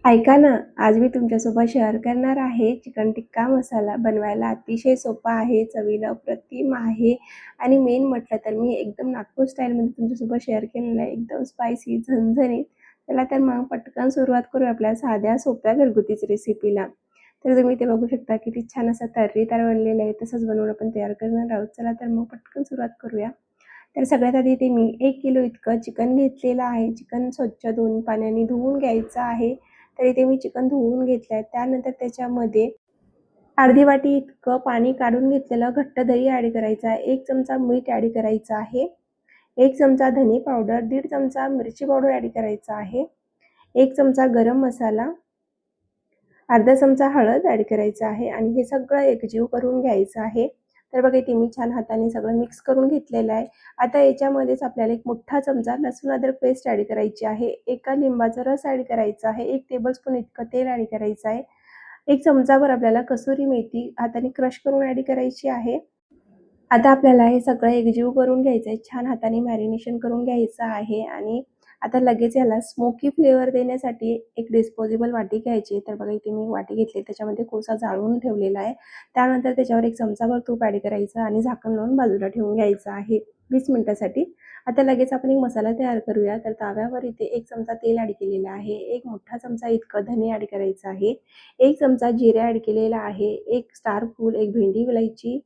ऐका ना, आज मी तुमच्यासोबत शेअर करणार आहे चिकन टिक्का मसाला. बनवायला अतिशय सोपा आहे, चवीला अप्रतिम आहे आणि मेन म्हटलं तर मी एकदम नागपूर स्टाईलमध्ये तुमच्यासोबत शेअर केलेलं आहे. एकदम स्पायसी, झणझणीत. चला तर मग पटकन सुरुवात करूया आपल्या साध्या, सोप्या घरगुतीच रेसिपीला. तर तुम्ही इथे बघू शकता किती छान असा तर्रीदार बनलेला आहे. तसंच बनवून आपण तयार करणार आहोत. चला तर मग पटकन सुरुवात करूया. तर सगळ्यात आधी इथे मी 1 किलो इतकं चिकन घेतलेलं आहे. चिकन स्वच्छ 2 पाण्याने धुवून घ्यायचं आहे. तर इथे मी चिकन धुवून घेतलं आहे. त्यानंतर त्याच्यामध्ये अर्धी वाटी इतकं पाणी काढून घेतलेलं घट्ट दही ॲड करायचं आहे. 1 चमचा मीठ ॲड करायचं आहे. 1 चमचा धने पावडर, 1.5 चमचा मिरची पावडर ॲड करायचं आहे. 1 चमचा गरम मसाला, अर्धा चमचा हळद ॲड करायचं आहे आणि हे सगळं एकजीव करून घ्यायचं आहे. तर बघा इथे मी छान हाताने सगळं मिक्स करून घेतलेलं आहे. आता याच्यामध्येच आपल्याला एक मोठा चमचा लसूण अद्रक पेस्ट ॲड करायची आहे. एका लिंबाचा रस ॲड करायचा आहे. 1 टेबलस्पून इतकं तेल ॲड करायचं आहे. 1 चमचाभर आपल्याला कसुरी मेथी हाताने क्रश करून ॲड करायची आहे. आता आपल्याला हे सगळं एकजीव करून घ्यायचं आहे. छान हाताने मॅरिनेशन करून घ्यायचं आहे आणि आता लगेच याला स्मोकी फ्लेवर देण्यासाठी एक डिस्पोजेबल वाटी घ्यायची. तर बघा इथे मी वाटी घेतली, त्याच्यामध्ये कोळसा जाळून ठेवलेला आहे. त्यानंतर त्याच्यावर 1 चमचाभर तूप ॲड करायचं आणि झाकण लावून बाजूला ठेवून घ्यायचं आहे 20 मिनिटासाठी. आता लगेच आपण एक मसाला तयार करूया. तर तव्यावर इथे 1 चमचा तेल ॲड केलेलं आहे. 1 मोठा चमचा इतकं धने ॲड करायचं आहे. 1 चमचा जिरे ॲड केलेला आहे. 1 स्टार फूल, 1 भेंडी इलायची,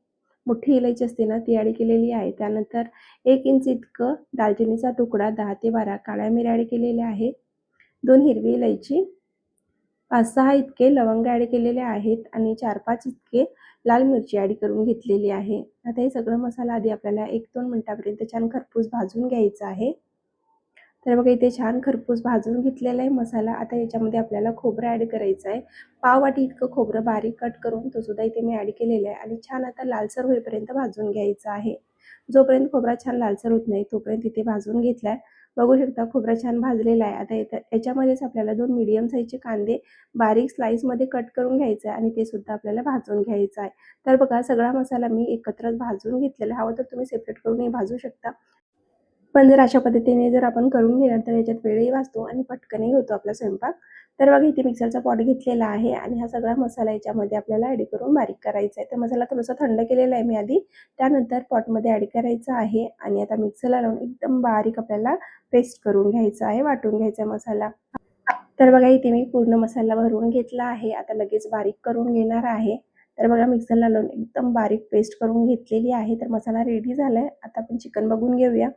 मोठी इलायची असते ना ती ॲड केलेली आहे. त्यानंतर 1 इंच इतकं दालचिनीचा तुकडा, 10 ते 12 काळ्या मिऱ्या ॲड केलेल्या आहेत. 2 हिरवी इलायची, 5-6 इतके लवंग ॲड केलेले आहेत आणि 4-5 इतके लाल मिरची ॲड करून घेतलेली आहे. आता हे सगळं मसाला आधी आपल्याला 1-2 मिनिटापर्यंत छान खरपूस भाजून घ्यायचा आहे. तर बघा इथे छान खरपूस भाजून घेतलेला आहे मसाला. आता याच्यामध्ये आपल्याला खोबरं ॲड करायचं आहे. पाव वाटी इतकं खोबरं बारीक कट करून तो सुद्धा इथे मी ॲड केलेलं आहे आणि छान आता लालसर होईपर्यंत भाजून घ्यायचं आहे. जोपर्यंत खोबरा छान लालसर होत नाही तोपर्यंत इथे भाजून घेतलाय. बघू शकता खोबरा छान भाजलेला आहे. आता याच्यामध्येच आपल्याला 2 मीडियम साईजचे कांदे बारीक स्लाइसमध्ये कट करून घ्यायचे आहे आणि ते सुद्धा आपल्याला भाजून घ्यायचं आहे. तर बघा सगळा मसाला मी एकत्रच भाजून घेतलेला आहे. हवं तर तुम्ही सेपरेट करूनही भाजू शकता. पण जर अशा पद्धतीने जर आपण करून घेणार तर याच्यात वेळही वाचतो आणि पटकनही होतो आपला स्वयंपाक. तर बघा इथे मिक्सरचा पॉट घेतलेला आहे आणि हा सगळा मसाला याच्यामध्ये आपल्याला ॲड करून बारीक करायचा आहे. तर मसाला थोडासा थंड केलेला आहे मी आधी. त्यानंतर पॉटमध्ये ॲड करायचा आहे आणि आता मिक्सरला लावून एकदम बारीक आपल्याला पेस्ट करून घ्यायचा आहे, वाटून घ्यायचा मसाला. तर बघा इथे मी पूर्ण मसाला भरून घेतला आहे. आता लगेच बारीक करून घेणार आहे. तर बघा मिक्सरला लावून एकदम बारीक पेस्ट करून घेतलेली आहे. तर मसाला रेडी झालाय. आता आपण चिकन बघून घेऊया.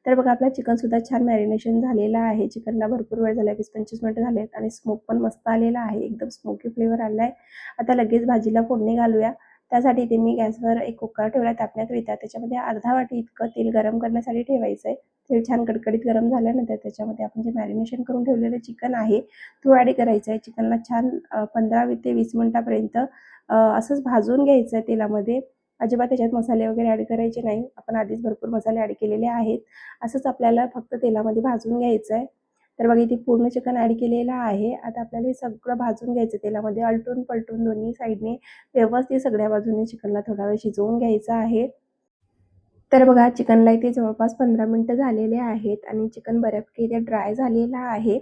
तर बघा आपला चिकनसुद्धा छान मॅरिनेशन झालेलं आहे. चिकनला भरपूर वेळ झाला, 20-25 मिनिटं झाले आहेत आणि स्मोक पण मस्त आलेला आहे. एकदम स्मोकी फ्लेवर आला आहे. आता लगेच भाजीला फोडणी घालूया. त्यासाठी इथे मी गॅसवर एक कुकर ठेवला तापण्याकरिता. त्याच्यामध्ये अर्धा वाटी इतकं तेल गरम करण्यासाठी ठेवायचं आहे. तेल छान कडकडीत गरम झाल्यानंतर त्याच्यामध्ये आपण जे मॅरिनेशन करून ठेवलेलं चिकन आहे तो ॲड करायचा आहे. चिकनला छान 15 ते 20 मिनिटापर्यंत असंच भाजून घ्यायचं आहे तेलामध्ये. अजिबात त्याच्यात मसाले वगैरे ॲड करायचे नाही. आपण आधीच भरपूर मसाले ॲड केलेले आहेत. असंच आपल्याला फक्त तेलामध्ये भाजून घ्यायचं आहे. तर बघा इथे पूर्ण चिकन ॲड केलेलं आहे. आता आपल्याला हे सगळं भाजून घ्यायचं तेलामध्ये आलटून पलटून दोन्ही साईडने व्यवस्थित सगळ्या बाजूने चिकनला थोडा वेळ शिजवून घ्यायचं आहे. तर बघा चिकनला इथे जवळपास 15 मिनिटं झालेले आहेत आणि चिकन बऱ्यापैकी इथे ड्राय झालेलं आहे.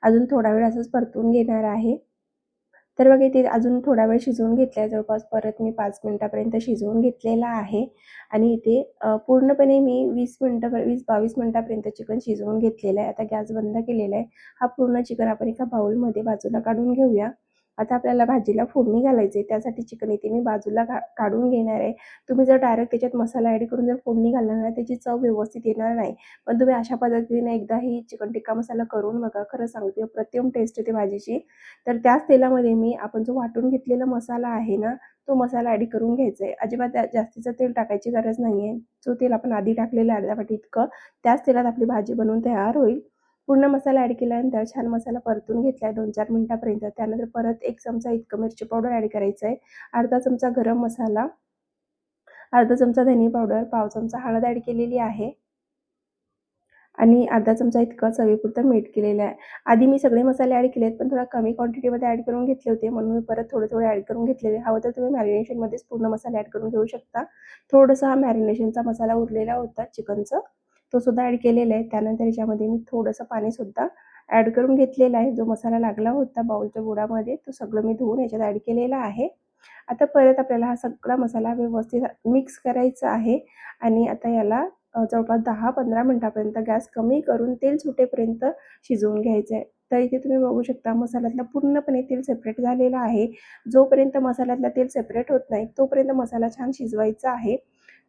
अजून थोडा वेळ असंच परतून घेणार आहे. तर बघा इथे अजून थोडा वेळ शिजवून घेतला आहे. जवळपास परत मी 5 मिनिटापर्यंत शिजवून घेतलेला आहे आणि इथे पूर्णपणे मी 20-22 मिनिटापर्यंत चिकन शिजवून घेतलेलं आहे. आता गॅस बंद केलेला आहे. हा पूर्ण चिकन आपण एका बाउलमध्ये बाजूला काढून घेऊया. आता आपल्याला भाजीला फोडणी घालायची आहे. त्यासाठी चिकन इथे मी बाजूला काढून घेणार आहे. तुम्ही जर डायरेक्ट त्याच्यात मसाला ॲड करून जर फोडणी घालणार ना त्याची चव व्यवस्थित येणार नाही. पण तुम्ही अशा पद्धतीने एकदा ही चिकन टिक्का मसाला करून बघा. खरं सांगते अप्रतिम टेस्ट येते भाजीची. तर त्याच तेलामध्ये मी आपण जो वाटून घेतलेला मसाला आहे ना तो मसाला ॲड करून घ्यायचा आहे. अजिबात जास्तीचं तेल टाकायची गरज नाही आहे. जो तेल आपण आधी टाकलेलं अर्ध्या वाटी इतकं त्याच तेलात आपली भाजी बनवून तयार होईल. पूर्ण मसाला ॲड केल्यानंतर छान मसाला परतून घेतला आहे 2-4 मिनिटापर्यंत. त्यानंतर परत 1 चमचा इतकं मिरची पावडर ॲड करायचं आहे. अर्धा चमचा गरम मसाला, अर्धा चमचा धने पावडर, पाव चमचा हळद ॲड केलेली आहे आणि अर्धा चमचा इतकं चवीपुरतं मीठ केलेलं आहे. आधी मी सगळे मसाले ॲड केलेत पण थोडा कमी क्वांटिटीमध्ये ॲड करून घेतले होते म्हणून मी परत थोडे ॲड करून घेतलेले. हवं तर तुम्ही मॅरिनेशनमध्येच पूर्ण मसाले ॲड करून घेऊ शकता. थोडंसं हा मॅरिनेशनचा मसाला उरलेला होता चिकनचं तो सुद्धा ॲड केलेला आहे. त्यानंतर याच्यामध्ये मी थोडंसं पाणीसुद्धा ॲड करून घेतलेला आहे. जो मसाला लागला होता बाउलच्या बुडामध्ये तो सगळं मी धुवून याच्यात ॲड केलेला आहे. आता परत आपल्याला हा सगळा मसाला व्यवस्थित मिक्स करायचा आहे आणि आता याला जवळपास 10-15 मिनिटापर्यंत गॅस कमी करून तेल सुटेपर्यंत शिजवून घ्यायचं आहे. तर इथे तुम्ही बघू शकता मसाल्यातलं पूर्णपणे तेल सेपरेट झालेलं आहे. जोपर्यंत मसाल्यातलं तेल सेपरेट होत नाही तोपर्यंत मसाला छान शिजवायचा आहे.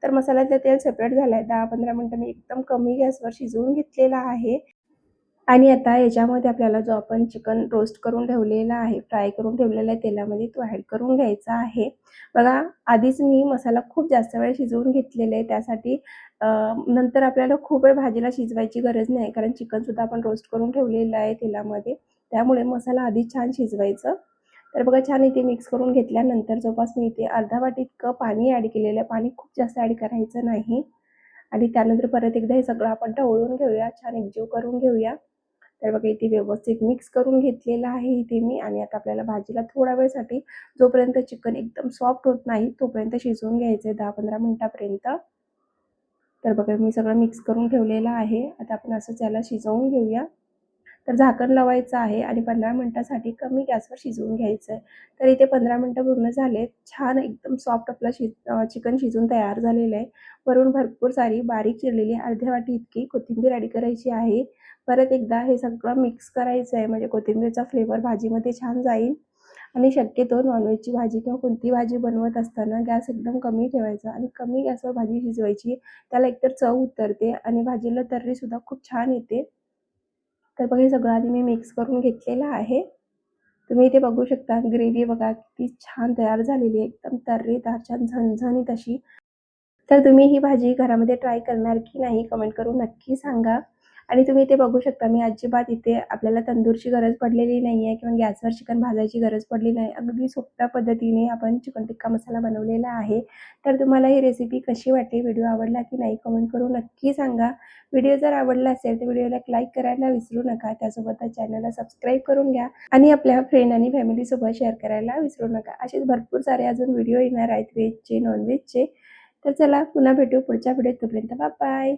तर मसाल्यातलं तेल सेपरेट झालं आहे. 10-15 मिनिटं मी एकदम कमी गॅसवर शिजवून घेतलेला आहे. आणि आता याच्यामध्ये आपल्याला जो आपण चिकन रोस्ट करून ठेवलेला आहे, फ्राय करून ठेवलेला आहे तेलामध्ये तो ॲड करून घ्यायचा आहे. बघा आधीच मी मसाला खूप जास्त वेळ शिजवून घेतलेला आहे. त्यासाठी नंतर आपल्याला खूप वेळ भाजीला शिजवायची गरज नाही कारण चिकनसुद्धा आपण रोस्ट करून ठेवलेलं आहे तेलामध्ये. त्यामुळे मसाला आधीच छान शिजवायचं. तर बघा छान इथे मिक्स करून घेतल्यानंतर जवळपास मी इथे अर्धा वाटी इतकं पाणी ॲड केलेलं आहे. पाणी खूप जास्त ॲड करायचं नाही. आणि त्यानंतर परत एकदा हे सगळं आपण ढवळून घेऊया, छान एकजीव करून घेऊया. तर बघा इथे व्यवस्थित मिक्स करून घेतलेलं आहे इथे मी आणि आता आपल्याला भाजीला थोड्या वेळसाठी जोपर्यंत चिकन एकदम सॉफ्ट होत नाही तोपर्यंत शिजवून घ्यायचं आहे 10-15 मिनिटापर्यंत. तर बघा मी सगळं मिक्स करून ठेवलेलं आहे. आता आपण असंच याला शिजवून घेऊया. तर झाकण लावायचं आहे आणि 15 मिनिटासाठी कमी गॅसवर शिजवून घ्यायचं आहे. तर इथे 15 मिनिटं पूर्ण झाले. छान एकदम सॉफ्ट आपलं चिकन शिजून तयार झालेलं आहे. वरून भरपूर सारी बारीक चिरलेली अर्ध्या वाटी इतकी कोथिंबीर ॲड करायची आहे. परत एकदा हे सगळं मिक्स करायचं आहे म्हणजे कोथिंबीरचा फ्लेवर भाजीमध्ये छान जाईल. आणि शक्यतो नॉनव्हेजची भाजी किंवा कोणती भाजी बनवत असताना गॅस एकदम कमी ठेवायचा आणि कमी गॅसवर भाजी शिजवायची. त्याला एकतर चव उतरते आणि भाजीला तर्रीसुद्धा खूप छान येते. तर बघा हे सगळं आधी मी मिक्स करून घेतलेलं आहे. तुम्ही इथे बघू शकता ग्रेव्ही बघा किती छान तयार झालेली आहे. एकदम तर्रीदार छान झणझणीत अशी. तर तुम्ही ही भाजी घरामध्ये ट्राय करणार की नाही कमेंट करून नक्की सांगा. आणि तुम्ही इथे बघू शकता मी अजिबात इथे आपल्याला तंदूरची गरज पडलेली नाही आहे किंवा गॅसवर चिकन भाजायची गरज पडली नाही. अगदी सोप्या पद्धतीने आपण चिकन टिक्का मसाला बनवलेला आहे. तर तुम्हाला ही रेसिपी कशी वाटली, व्हिडिओ आवडला की नाही कमेंट करून नक्की सांगा. व्हिडिओ जर आवडला असेल तर व्हिडिओला एक लाईक करायला विसरू नका. त्यासोबतच चॅनलला सबस्क्राईब करून घ्या आणि आपल्या फ्रेंड आणि फॅमिलीसोबत शेअर करायला विसरू नका. असेच भरपूर सारे अजून व्हिडिओ येणार आहेत व्हेजचे, नॉनव्हेजचे. तर चला पुन्हा भेटू पुढच्या व्हिडिओत. तोपर्यंत बाय बाय.